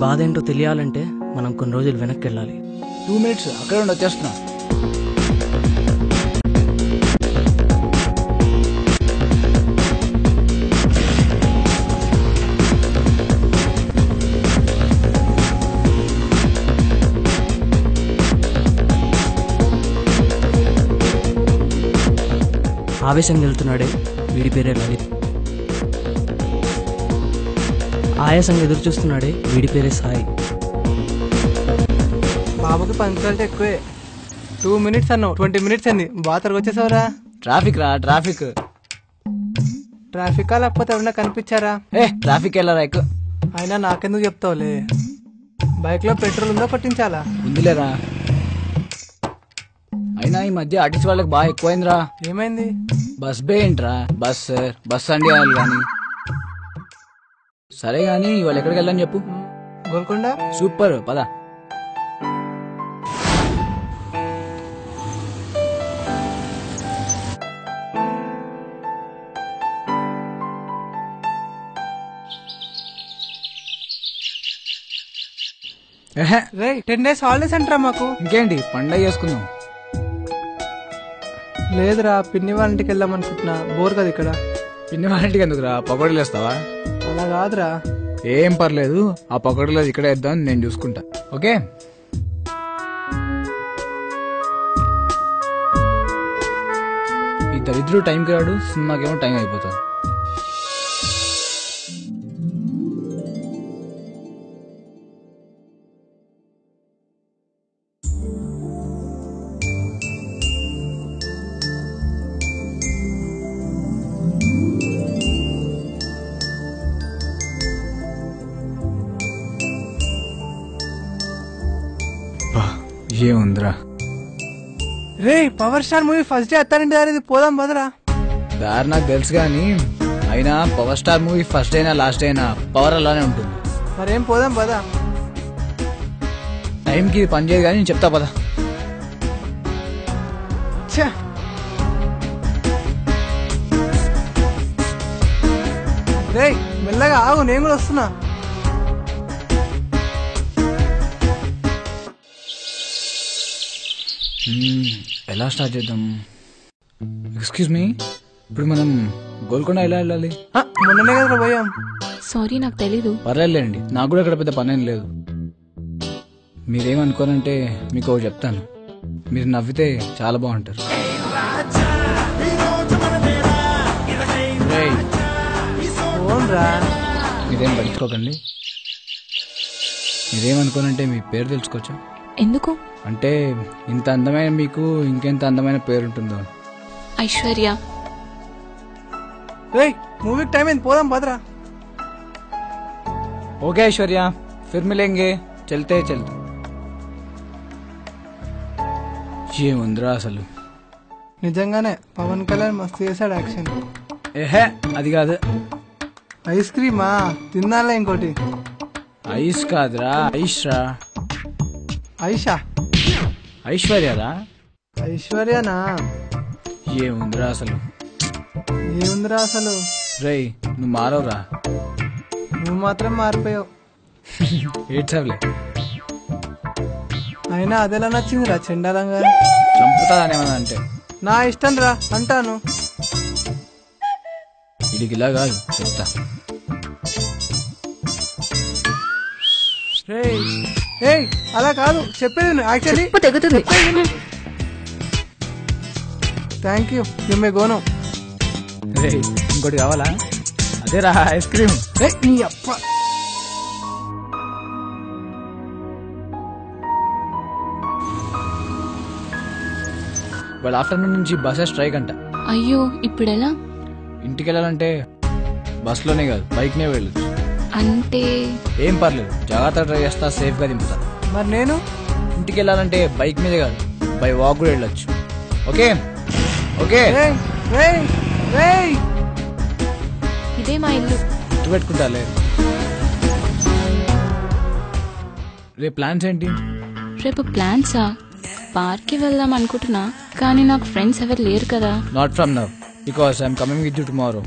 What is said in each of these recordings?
బాధ ఏంటో తెలియాలంటే మనం కొన్ని రోజులు వెనక్కి వెళ్ళాలి. 2 minutes అక్కడే ఉండి వచ్చేస్తున్నా. ఆవేశంగా వెళ్తున్నాడే వీడి పేరే లలిత్. ఆయాసంగా ఎదురు చూస్తున్నాడే వీడి పేరే సాయి. బాబుకి పంచాలిటీ ఎక్కువే. 2 minutes అన్నావు, 20 minutes అయింది. బాగా త్వరగా వచ్చేసావురా. ట్రాఫిక్ రా, ట్రాఫిక్. ట్రాఫిక్ లేకపోతే ఎవరన్నా కనిపించారా? ట్రాఫిక్ వెళ్ళరా ఎక్కువ. అయినా నాకెందుకు చెప్తావులే. బైక్ లో పెట్రోల్ ఉందా పట్టించాలా? ఉందిలేరా. అయినా ఈ మధ్య ఆర్టిస్ట్ వాళ్ళకి బాగా ఎక్కువైందిరా. ఏమైంది? బస్ బే ఏంట్రా? బస్ అండి వాళ్ళు కానీ. సరే గాని వాళ్ళు ఎక్కడికి వెళ్ళని చెప్పు. గోల్కొండ. సూపర్, పద. రే 10 days హాలిడేస్ అంటారా మాకు? ఇంకేంటి పండగ చేసుకుందాం. లేదురా, పిన్ని వాళ్ళ ఇంటికి వెళ్దాం అనుకుంటున్నా. బోర్ కదా ఇక్కడ. పిన్ని వాళ్ళ ఇంటికి ఎందుకురా? పకోడీలు వేస్తావా? అలా కాదురా. ఏం పర్లేదు, ఆ పకోడీలో ఇక్కడే వేద్దాం, నేను చూసుకుంటా. ఓకే. ఈ దరిద్రుడు టైంకి రాడు, సినిమాకేమో టైం అయిపోతుంది. ఏముందిరా? రే power star movie first day అత్తారింటి దారి పోదాం బదరా. దారి నాకు తెలుసు గాని, అయినా పవర్ స్టార్ మూవీ ఫస్ట్ అయినా లాస్ట్ అయినా పవర్ అలానే ఉంటుంది. మరేం పోదాం పదా. టైంకి ఇది పని చేయదు కానీ నేను చెప్తా పదా. రే మెల్లగా ఆగు, నేను కూడా వస్తున్నా. ఎలా స్టార్ట్ చేద్దాం? ఎక్స్క్యూజ్ మీ, ఇప్పుడు మనం గోల్కొండ ఎలా వెళ్ళాలి? మొన్ననే కదా పోయాం. సారీ, నాకు తెలీదు. పర్లేదులేండి, నాకు కూడా ఇక్కడ పెద్ద పనేం లేదు. మీరేమనుకోనంటే మీకు ఒకటి చెప్తాను, మీరు నవ్వితే చాలా బాగుంటారు. మీరేం పట్టించుకోకండి. మీరేమనుకోనంటే మీ పేరు తెలుసుకోవచ్చా? ఎందుకు? అంటే ఇంత అందమైన మీకు ఇంకెంత అందమైన పేరుంటుందో. ఐశ్వర్య. మూవీకి టైం అయింది, పోదాం పదరా. ఓకే ఐశ్వర్య, ఫిర్ మిలేంగే, చల్తే చల్తే. ఏముందిరా అసలు? నిజంగానే పవన్ కళ్యాణ్ మస్తు చేశాడు యాక్షన్. ఏహే అది కాదు. ఐస్ క్రీమా తిన్నాలే? ఇంకోటి ఐస్ కాదురా, ఐష్రా. ఐషా? ఐశ్వర్యరా. ఐశ్వర్యనా? ఏముందిరా అసలు? ఏముందిరా అసలు? రై నువ్వు మారవురా. నువ్వు మాత్రం మారిపోయావు. ఏడ్చవలే. అయినా అదెలా నచ్చిందిరా చెండాలంగా? చంపుతానేమన్నా అంటే? నా ఇష్టం రా అంటాను. ఇది ఇలా కాదు, చెప్తా. అలా కాదు చెప్పేది. యాక్చువల్లీ తెగుతుంది. Thank you, you may go now. ఇంకోటి కావాలా? అదేరా ఐస్ క్రీమ్. నీ అప్ప. వాళ్ళ ఆఫ్టర్నూన్ నుంచి బస్ స్ట్రైక్ అంట. అయ్యో ఇప్పుడెలా? ఇంటికి వెళ్ళాలంటే బస్ లోనే కాదు, బైక్ నే వెళ్ళచ్చు. అంటే ఏం పర్లేదు, జాగ్రత్తగా డ్రైవ్ చేస్తా, సేఫ్ గా దింపుతా. మరి నేను ఇంటికి వెళ్ళాలంటే బైక్ మీదే కాదు, బై వాక్ కూడా వెళ్ళొచ్చు. Okay okay. ఇదే మా ఇల్లు. గుర్తుపెట్టుకుంటాలే. రేపు ప్లాన్స్ ఏంటి? రేపు ప్లాన్సా? పార్క్ కి వెళ్దాం అనుకుంటున్నా, కానీ నాకు ఫ్రెండ్స్ ఎవరు లేరు కదా. Not from now, because I'm coming with you tomorrow.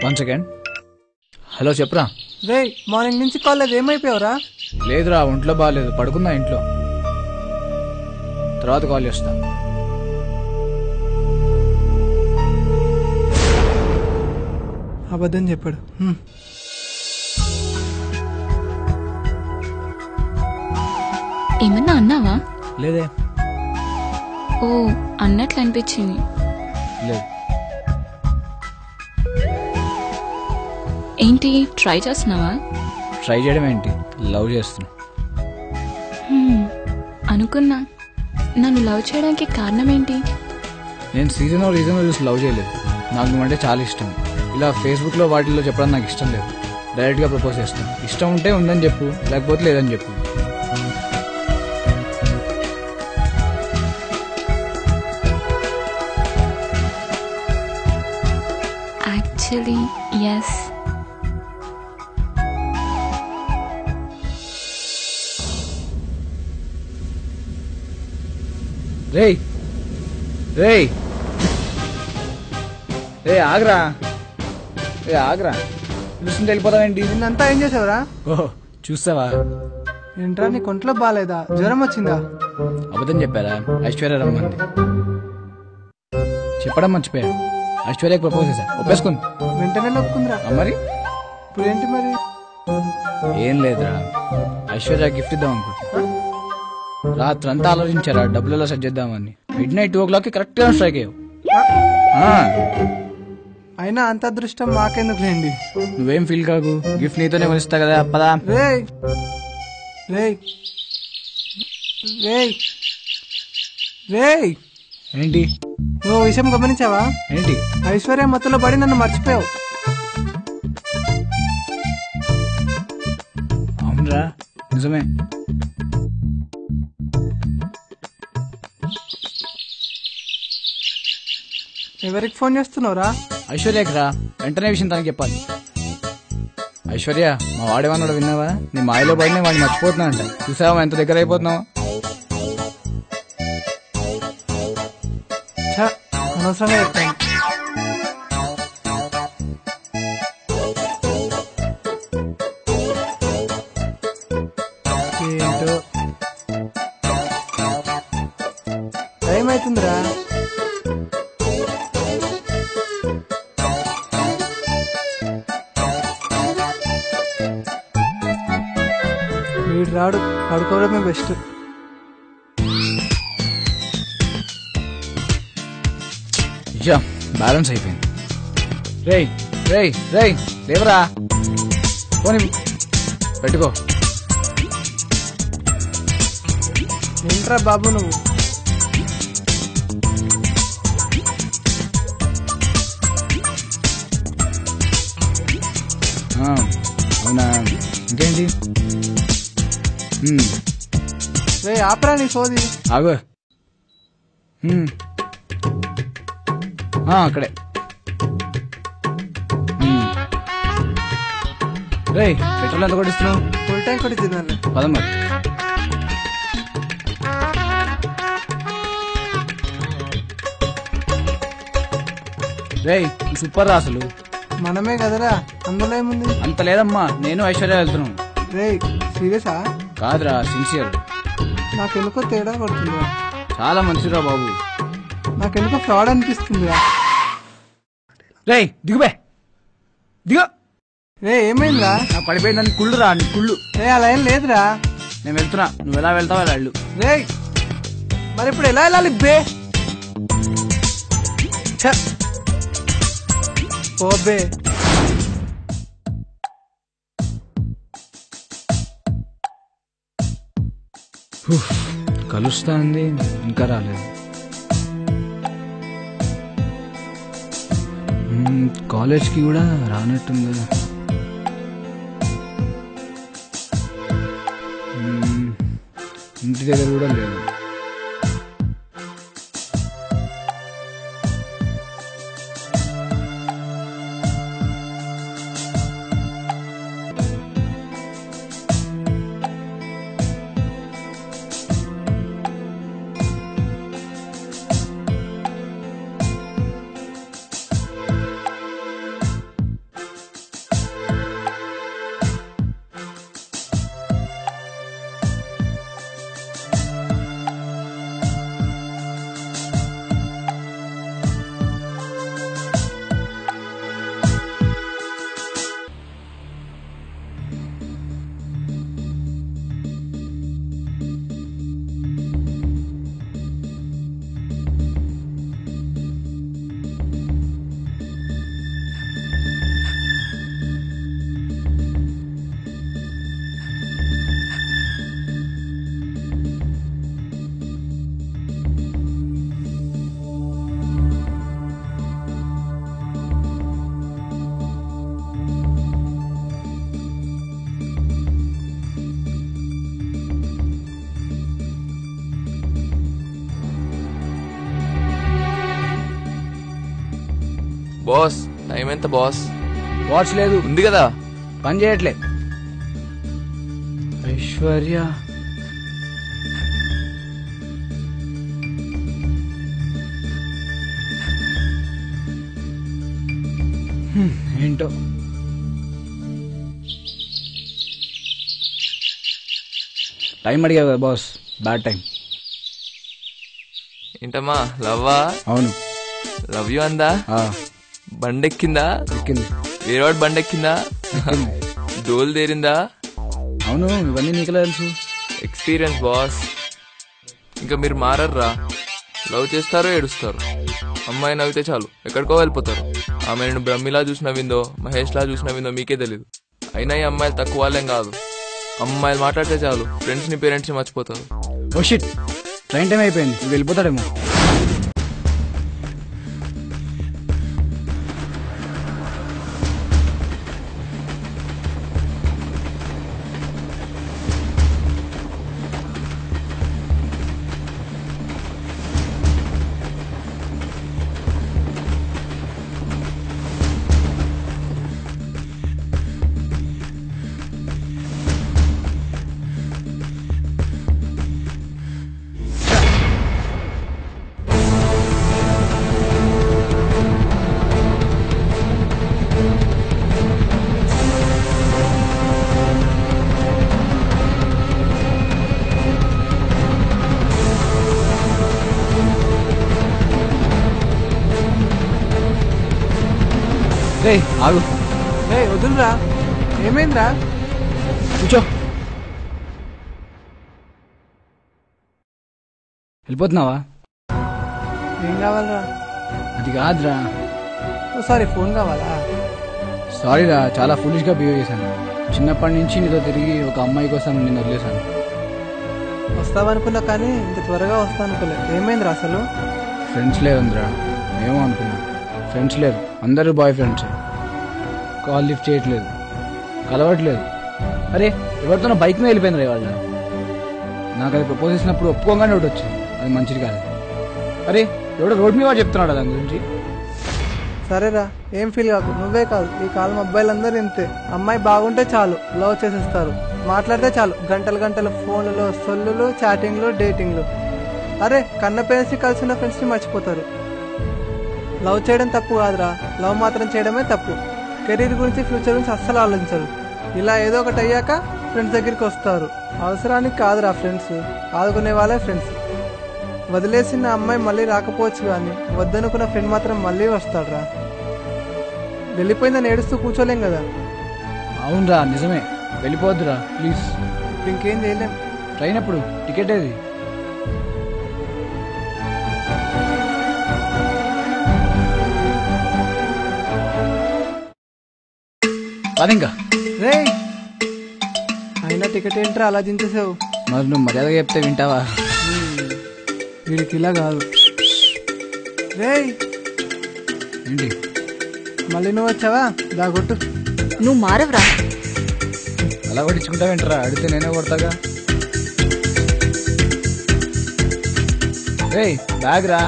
1 second. Hello చెప్పరా. రే మార్నింగ్ నుంచి కాల్ లేదు, ఏమైపోయావురా? లేదురా, ఒంట్లో బాగాలేదు, పడుకున్నా ఇంట్లో. తర్వాత కాల్ చేస్తా. అబద్ధం చెప్పాడు. ఏమన్నా అన్నావా? లేదే. ఓ అన్నట్లు అనిపించింది. లేదు. ఏంటి ట్రై చేస్తున్నావా? ట్రై చేయడం ఏంటి, లవ్ చేస్తున్నా. అనుకున్నా. నన్ను లవ్ చేయడానికి కారణం ఏంటి? నేను రీజన్ చూసి లవ్ చేయలేదు. నాకు నువ్వంటే చాలా ఇష్టం. ఇలా ఫేస్బుక్లో వాటిల్లో చెప్పడం నాకు ఇష్టం లేదు. డైరెక్ట్గా ప్రపోజ్ చేస్తాను. ఇష్టం ఉంటే ఉందని చెప్పు, లేకపోతే లేదని చెప్పు. Actually yes. రేయ్ రేయ్ రే ఆగ్రా, రే ఆగ్రా, చూస్తుంటే వెళ్ళిపోతావేంటి? నిన్నంతా ఏం చేసావురా? ఓహో చూస్తావా? ఏంట్రా నీ కొంట్లో బాగాలేదా? జ్వరం వచ్చిందా? అబద్ధం చెప్పారా? ఐశ్వర్య రమ్మంది. చెప్పడం మర్చిపోయా. ఐశ్వర్యకి ప్రపోజ్ చేశా, ఒప్పేసుకుంది. వెంటనే ఒప్పుకుందిరా. మరి ఇప్పుడు ఏంటి మరి? ఏం లేదురా, ఐశ్వర్య గిఫ్ట్ ఇద్దాం అనుకుంటున్నా. రాత్రంతా ఆలోచించారా డబ్బులు ఎలా సెట్ చేద్దామని. మిడ్-నైట్ 2 o'clock కరెక్ట్ గా స్ట్రైక్ అయ్యావు. అయినా అంత అదృష్టం మాకెందుకు లేండి. నువ్వేం ఫీల్ కాకు, గిఫ్ట్ నీతోనే కొనిస్తా కదా. పదా. రేయ్ రేయ్ రేయ్ రేయ్, ఏంటి? నువ్వు విషయం గమనించావా? ఏంటి? ఐశ్వర్య మత్తులో పడి నన్ను మర్చిపోయావు. అవునరా, నిజమే. ఎవరికి ఫోన్ చేస్తున్నావురా? ఐశ్వర్యకి రా, వెంటనే విషయం తనకి చెప్పాలి. ఐశ్వర్య, మా వాడేమన్నాడు విన్నావా? నీ మాయలో పడిన వాడిని మర్చిపోతున్నా అంట. చూసావా ఎంత దగ్గర అయిపోతున్నావా? అనవసరంగా చెప్తాను. ఏంటో టైం అవుతుందిరా. వీడు రాడు, పడుకోవడమే బెస్ట్. బ్యాలెన్స్ అయిపోయింది. రేయ్ రేయ్ రేయ్ లేవరా, పోనీ పెట్టుకో. ఏంట్రా బాబు నువ్వు? అవునా, ఇంకేంటి? రే ఆపరా నీ సోది. ఆగు. అక్కడే. రేయ్ పెట్రోల్ ఎంత కొట్టిస్తున్నావు? ఫుల్ టైం కొట్టింది. పదమ్మా. రేయ్ సూపర్ రా అసలు. మనమే కదరా, అందులో ఏముంది? అంత లేదమ్మా, నేను ఐశ్వర్య వెళ్తున్నాను. రే సీరియసా? కాదురా, సిన్సియర్. నాకెందుకో తేడా పడుతుందిరా. చాలా మంచిరా బాబు. నాకెందుకో ఫ్రాడ్ అనిపిస్తుందిరా. రేయ్ దిగుబే, దిగు. రే ఏమైందిరా? నాకు పడిపోయిందని కుళ్ళు రా, నీ కుళ్ళు. రే అలా ఏం లేదురా. నేను వెళ్తున్నా, నువ్వు ఎలా వెళ్తావు అలా వెళ్ళు. రే మరి ఇప్పుడు ఎలా వెళ్ళాలి బే? ఓబే కలుస్తా అంది, ఇంకా రాలేదు. కాలేజ్కి కూడా రానట్టుంది. ఇంటి దగ్గర కూడా లేదు. బాస్ టైం ఎంత బాస్? వాచ్ లేదు, ఉంది కదా. పని చేయట్లే. ఐశ్వర్య ఏంటో టైం అడిగా కదా బాస్, బ్యాడ్ టైం. ఏంటమ్మా లవ్వా? అవును. లవ్ యూ అందా? బండెక్కిందా? ఎక్కింది. వేరేవాడు బండెక్కిందా? డోలు తేరిందా? అవును, ఇవన్నీ నీకులా తెలుసు. Experience boss. ఇంకా మీరు మారర్రా. లవ్ చేస్తారో ఏడుస్తారు. అమ్మాయి నవ్వితే చాలు ఎక్కడికో వెళ్ళిపోతారు. ఆమె నేను బ్రహ్మిలా చూసి నవ్విందో మహేష్లా చూసి నవ్విందో మీకే తెలీదు. అయినా ఈ అమ్మాయిలు తక్కువ వాళ్ళేం కాదు. అమ్మాయిలు మాట్లాడితే చాలు ఫ్రెండ్స్ ని పేరెంట్స్ ని మర్చిపోతారు. ఓ షిట్, ట్రైన్ టైం అయిపోయింది, వెళ్ళిపోతాడేమో. ఆగు. వదులురా. ఏమైందిరా? కూర్చో. వెళ్ళిపోతున్నావా? ఏం కావాలరా? అది కాదురా. సారీ, ఫోన్ కావాలా? సారీరా, చాలా ఫులిష్ గా బిహేవ్ చేశాను. చిన్నప్పటి నుంచి నీతో తిరిగి ఒక అమ్మాయి కోసం నేను వదిలేశాను. వస్తావనుకున్నా కానీ ఇంత త్వరగా వస్తా అనుకోలే. ఏమైందిరా అసలు? ఫ్రెండ్స్ లేరుందిరా. ఏమో అనుకున్నా. ఫ్రెండ్స్ లేరు, అందరూ బాయ్ ఫ్రెండ్సే. కాల్ లిఫ్ట్ చేయట్లేదు, కలవట్లేదు. అరే ఎవరితోనో బైక్ మీద వెళ్ళిపోయింది రా వాళ్ళ. నాకు అది ప్రపోజ్ చేసినప్పుడు ఒప్పుకోగానే ఒకటి వచ్చింది, అది మంచిది కాదు. అరే ఎవడో రోడ్ మీద చెప్తున్నాడు దాని గురించి. సరేరా, ఏం ఫీల్ కాదు. నువ్వే కాదు, ఈ కాలం అబ్బాయిలందరూ ఇంతే. అమ్మాయి బాగుంటే చాలు లవ్ చేసేస్తారు. మాట్లాడితే చాలు గంటలు గంటలు ఫోన్లలో సొల్లులు, చాటింగ్లు, డేటింగ్లు. అరే కన్న పేరెంట్స్ కలిసి ఉన్న ఫ్రెండ్స్ని మర్చిపోతారు. లవ్ చేయడం తప్పు కాదురా, లవ్ మాత్రం చేయడమే తప్పు. కెరీర్ గురించి, ఫ్యూచర్ గురించి అస్సలు ఆలోచించరు. ఇలా ఏదో ఒకటి అయ్యాక ఫ్రెండ్స్ దగ్గరికి వస్తారు. అవసరానికి కాదురా ఫ్రెండ్స్, ఆదుకునే వాళ్ళే ఫ్రెండ్స్. వదిలేసిన అమ్మాయి మళ్ళీ రాకపోవచ్చు కానీ వద్దనుకున్న ఫ్రెండ్ మాత్రం మళ్ళీ వస్తాడురా. వెళ్ళిపోయిందని ఏడుస్తూ కూర్చోలేం కదా. అవునరా, నిజమే. వెళ్ళిపోద్దురా ప్లీజ్. ఇంకేం చేయలేం. ట్రైన్ ఎప్పుడు? టికెట్ ఏది? ఇంకా రే అయినా టికెట్ ఏంట్రా అలా దించేసావు? మరి నువ్వు మర్యాదగా చెప్తే వింటావా? వీడికి ఇలా కాదు. రే ఏంటి మళ్ళీ నువ్వు వచ్చావా? దాగొట్టు. నువ్వు మారవరా? అలా కొట్టించుకుంటావేంటరా? అడిగితే నేనే కొడతాగా. రే బ్యాగ్ రా.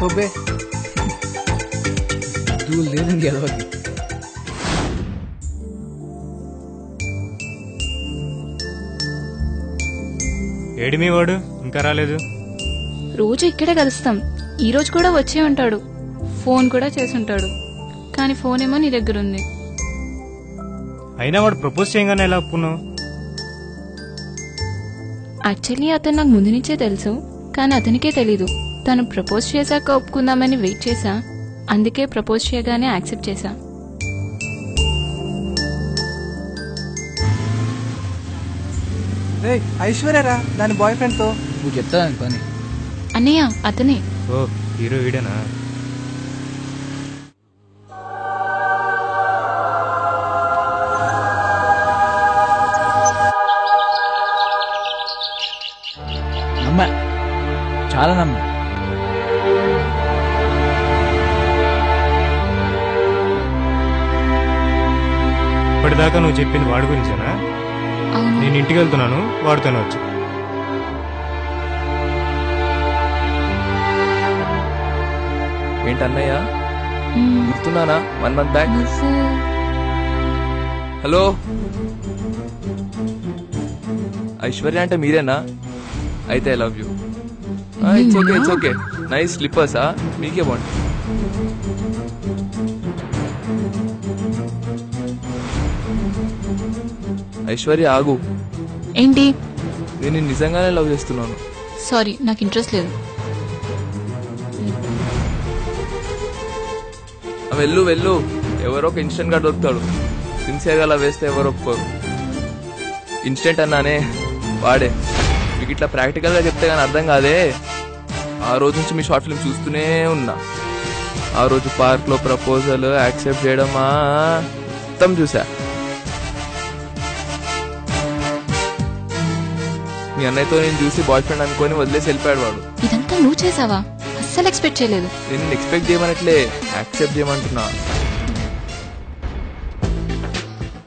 పొబ్బే దూలు లేదు ఇంకెదవకి. ఏడి మీ వాడు ఇంకా రాలేదు? రోజు ఇక్కడే కలుస్తాం. ఈ రోజు కూడా వచ్చే ఉంటాడు. ఫోన్ కూడా చేసుంటాడు, కానీ ఫోన్ ఏమో నీ దగ్గర ఉంది. అయినా వాడు ప్రపోజ్ చేయగానే ఎలా ఒప్పుకున్నావు? యాక్చువల్లీ అతను నాకు ముందు నుంచే తెలుసు, కానీ అతనికే తెలీదు. తను ప్రపోజ్ చేశాక ఒప్పుకుందామని వెయిట్ చేశా. అందుకే ప్రపోజ్ చేయగానే యాక్సెప్ట్ చేశా. రే ఐశ్వర్యరా, దాని బాయ్ ఫ్రెండ్ తో. నువ్వు చెప్తా పని. అన్నయ్య అతనే. ఓ హీరో వీడేనా? నమ్మా, చాలా నమ్మా. ఇప్పటిదాకా నువ్వు చెప్పింది వాడి గురించేనా? అవును. నేను ఇంటికి వెళ్తున్నాను, వాడితోనే వచ్చు. ఏంటన్నయ్య గుర్తున్నానా 1 month బ్యాక్? హలో ఐశ్వర్య అంటే మీరేనా? అయితే I love you. It's okay nice స్లిప్పర్సా? మీకే బాగుంటుంది. ఐశ్వర్య ఆగు, ఏంటి? నేను నిజంగానే లవ్ చేస్తున్నాను. సారీ, నాకు ఇంట్రెస్ట్ లేదు. వెళ్ళు ఎవరో ఒక ఇన్స్టెంట్ గా దొరుకుతాడు. సిన్సియర్ గా అలా వేస్తే ఎవరు ఒప్పుకోరు. ఇన్స్టెంట్ అన్నానే వాడే. మీకు ఇట్లా ప్రాక్టికల్ గా చెప్తే కానీ అర్థం కాదే. ఆ రోజు నుంచి మీ షార్ట్ ఫిల్మ్ చూస్తూనే ఉన్నా. ఆ రోజు పార్క్ లో ప్రపోజల్ యాక్సెప్ట్ చేయడమా మొత్తం చూసా. మీ అన్నయ్యతో నేను చూసి బాయ్ ఫ్రెండ్ అనుకొని వదిలేసి వెళ్ళిపోయాడు వాడు. ఇదంతా నువ్వు చేసావా? అస్సలు ఎక్స్పెక్ట్ చేయలేదు. నేను ఎక్స్పెక్ట్ చేయమనట్లే, యాక్సెప్ట్ చేయమంటున్నా.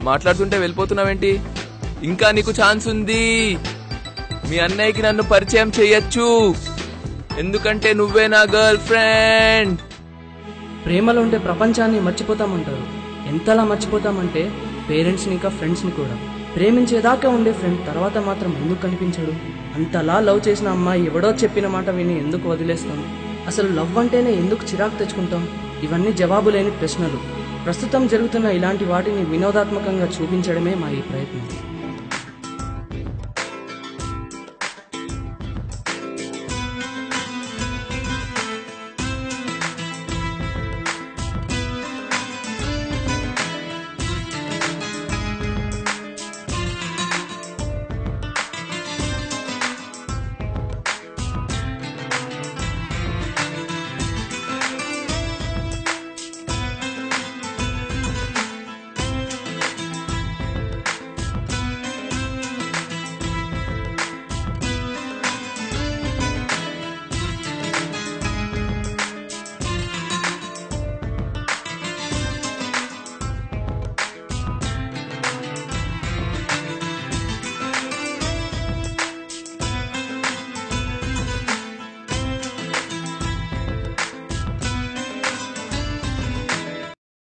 మాట్లాడుతుంటే వెళ్ళిపోతున్నావేంటి? ఇంకా నీకు ఛాన్స్ ఉంది. మీ అన్నయ్యకి నన్ను పరిచయం చెయ్యొచ్చు, ఎందుకంటే నువ్వే నా గర్ల్ ఫ్రెండ్. ప్రేమలో ఉండే ప్రపంచాన్ని మర్చిపోతామంటారు. ఎంతలా మర్చిపోతామంటే పేరెంట్స్ని ఇంకా ఫ్రెండ్స్ని కూడా. ప్రేమించేదాకా ఉండే ఫ్రెండ్ తర్వాత మాత్రం ఎందుకు కనిపించడు? అంతలా లవ్ చేసిన అమ్మాయి ఎవడో చెప్పిన మాట విని ఎందుకు వదిలేస్తాం? అసలు లవ్ అంటేనే ఎందుకు చిరాకు తెచ్చుకుంటాం? ఇవన్నీ జవాబు లేని ప్రశ్నలు. ప్రస్తుతం జరుగుతున్న ఇలాంటి వాటిని వినోదాత్మకంగా చూపించడమే మా ఈ ప్రయత్నం.